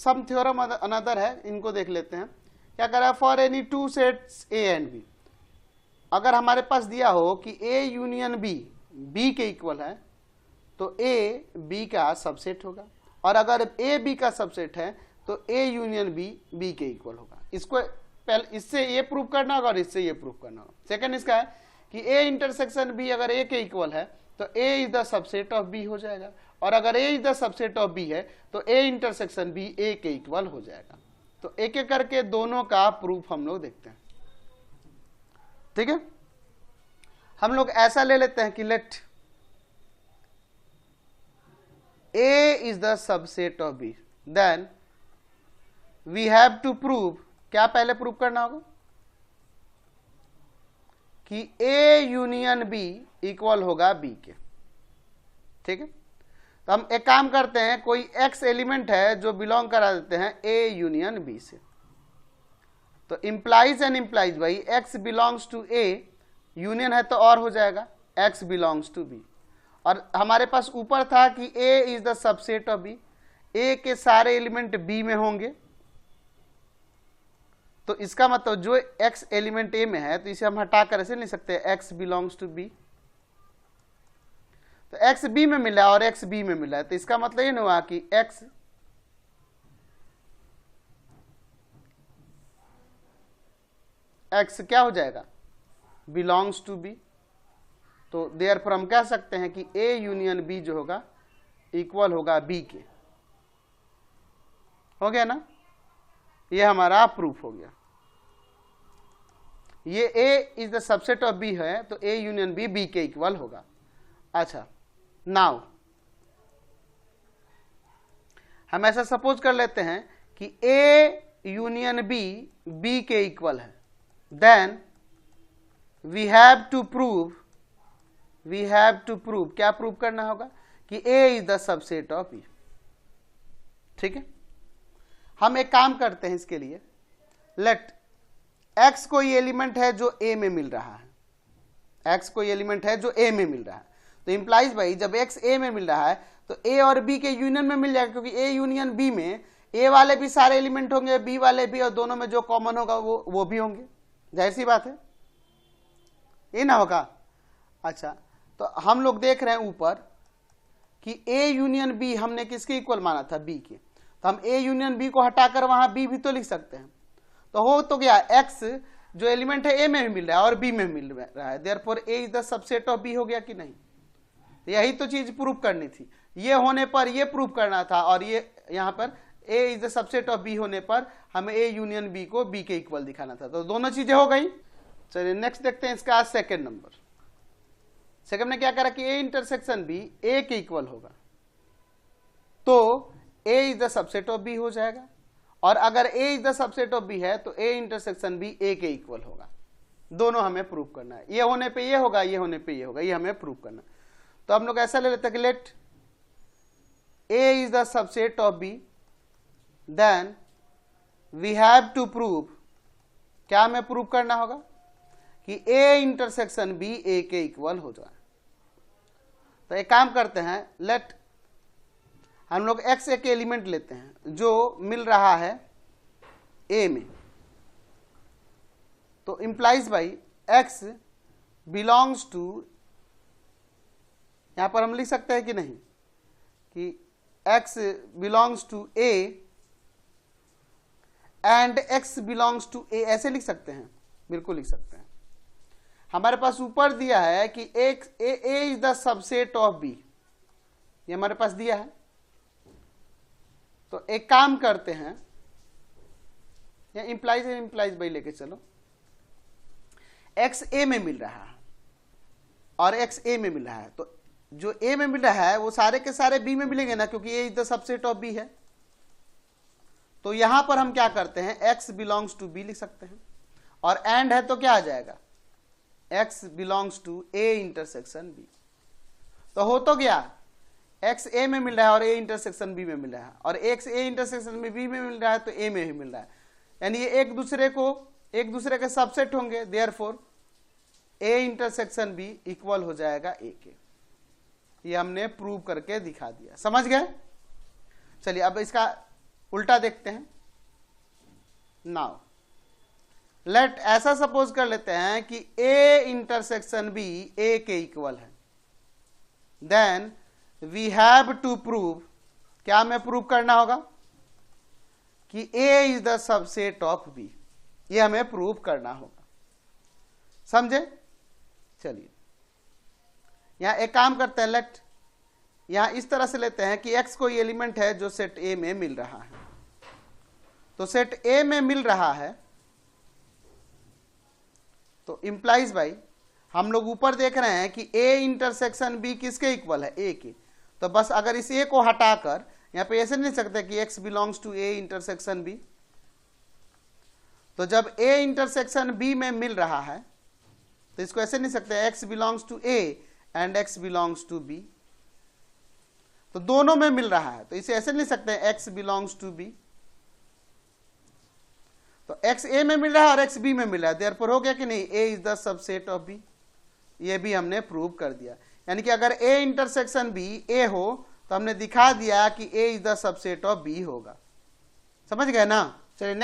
सम theorem another है, इनको देख लेते हैं। क्या कह रहा है, for any two sets A and B, अगर हमारे पास दिया हो कि ए यूनियन बी बी के इक्वल है तो ए बी का सबसेट होगा, और अगर ए बी का सबसेट है तो ए यूनियन बी बी के इक्वल होगा। इसको पहले इससे ये प्रूव करना होगा और इससे ये प्रूव करना होगा। सेकंड इसका है कि ए इंटरसेक्शन बी अगर ए के इक्वल है तो A is the subset of B हो जाएगा, और अगर A is the subset of B है तो ए इंटरसेक्शन बी ए के इक्वल हो जाएगा। तो एक एक करके दोनों का प्रूफ हम लोग देखते हैं, ठीक है। हम लोग ऐसा ले लेते हैं कि let A is the subset of B, then we have to prove, क्या पहले प्रूव करना होगा कि ए यूनियन बी इक्वल होगा बी के, ठीक है। तो हम एक काम करते हैं, कोई एक्स एलिमेंट है जो बिलोंग करा देते हैं ए यूनियन बी से, तो इंप्लाइज एंड इंप्लाइज भाई x belongs to A, union है तो और हो जाएगा एक्स बिलोंग्स टू बी, और हमारे पास ऊपर था कि A is the subset of B, A के सारे एलिमेंट बी में होंगे, तो इसका मतलब जो x एलिमेंट ए में है तो इसे हम हटाकर ऐसे लिख सकते हैं x बिलोंग्स टू बी, तो x b में मिला और x b में मिला है, तो इसका मतलब ये नहीं हुआ कि x क्या हो जाएगा, बिलोंग्स टू बी। तो देयरफॉर हम कह सकते हैं कि a यूनियन b जो होगा इक्वल होगा b के, हो गया ना, ये हमारा प्रूफ हो गया। ये a is the subset of b है तो a यूनियन b b के इक्वल होगा। अच्छा, नाउ हम ऐसा सपोज कर लेते हैं कि a यूनियन b b के इक्वल है, then we have to prove, क्या प्रूव करना होगा कि a is the subset of b, ठीक है। हम एक काम करते हैं इसके लिए, लेट x कोई एलिमेंट है जो a में मिल रहा है, x कोई एलिमेंट है जो a में मिल रहा है, तो इंप्लाइज भाई जब x a में मिल रहा है तो a और b के यूनियन में मिल जाएगा, क्योंकि a यूनियन b में a वाले भी सारे एलिमेंट होंगे, b वाले भी, और दोनों में जो कॉमन होगा वो भी होंगे, जाहिर सी बात है, ये ना होगा। अच्छा, तो हम लोग देख रहे हैं ऊपर कि a यूनियन b हमने किसके इक्वल माना था, b के, तो हम a यूनियन b को हटाकर वहां b भी तो लिख सकते हैं, तो हो तो गया x जो एलिमेंट है a में भी मिल रहा है और b में मिल रहा है, therefore a is the subset of b हो गया कि नहीं। तो यही तो चीज प्रूव करनी थी, ये होने पर ये प्रूव करना था, और ये यहाँ पर a is the subset of b होने पर हमें a यूनियन b को b के इक्वल दिखाना था, तो दोनों चीजें हो गई। चलिए नेक्स्ट देखते हैं इसका सेकेंड नंबर। सेकेंड में क्या करा कि a इंटरसेक्शन b a के इक्वल होगा, तो a is the subset of b हो जाएगा, और अगर a is the subset of b है तो a इंटरसेक्शन b a के इक्वल होगा। दोनों हमें प्रूव करना है, ये होने पे ये होगा, ये होने पे ये होगा, ये हमें प्रूव करना है। तो हम लोग ऐसा ले लेते हैं कि let a is the subset of b, then we have to prove, क्या हमें प्रूव करना होगा कि a इंटरसेक्शन b a के इक्वल हो जाए। तो एक काम करते हैं, लेट हम लोग x एक एलिमेंट लेते हैं जो मिल रहा है a में, तो implies by x belongs to, यहां पर हम लिख सकते हैं कि नहीं कि x belongs to a and x belongs to a, ऐसे लिख सकते हैं, बिल्कुल लिख सकते हैं। हमारे पास ऊपर दिया है कि a is the subset of b, ये हमारे पास दिया है। तो एक काम करते हैं, या इंप्लाइज बाई लेके चलो, x a में मिल रहा है और x a में मिल रहा है, तो जो a में मिल रहा है वो सारे के सारे b में मिलेंगे ना, क्योंकि a is the subset of b है। तो यहां पर हम क्या करते हैं, x बिलोंग्स टू b लिख सकते हैं, और एंड है तो क्या आ जाएगा, x belongs to a intersection b। तो हो तो गया x a में मिल रहा है और a इंटरसेक्शन b में मिल रहा है, और x a इंटरसेक्शन b में मिल रहा है तो a में ही मिल रहा है, यानी ये एक दूसरे के सबसेट होंगे, therefore a intersection b equal हो जाएगा a के। ये हमने प्रूव करके दिखा दिया, समझ गए। चलिए अब इसका उल्टा देखते हैं। नाउ लेट ऐसा सपोज कर लेते हैं कि ए इंटरसेक्शन बी ए के इक्वल है, then we have to prove, क्या हमें प्रूव करना होगा कि A is the subset of B, ये हमें प्रूव करना होगा, समझे। चलिए यहां एक काम करते हैं, लेट यहां इस तरह से लेते हैं कि x कोई एलिमेंट है जो सेट ए में मिल रहा है, तो सेट ए में मिल रहा है तो इंप्लाइज बाई हम लोग ऊपर देख रहे हैं कि a इंटरसेक्शन b किसके इक्वल है, a के, तो बस अगर इस a को हटाकर यहां पे ऐसे नहीं सकते कि x belongs to a intersection b, तो जब a इंटरसेक्शन b में मिल रहा है तो इसको ऐसे नहीं सकते x belongs to a and x belongs to b, तो दोनों में मिल रहा है तो इसे ऐसे नहीं सकते x बिलोंग्स टू b, तो x a में मिल रहा है और x b में मिल रहा है, देयरफॉर हो गया कि नहीं, a is the subset of b, ये भी हमने प्रूव कर दिया। यानी कि अगर a इंटरसेक्शन b a हो तो हमने दिखा दिया कि a is the subset of b होगा, समझ गए ना। चलिए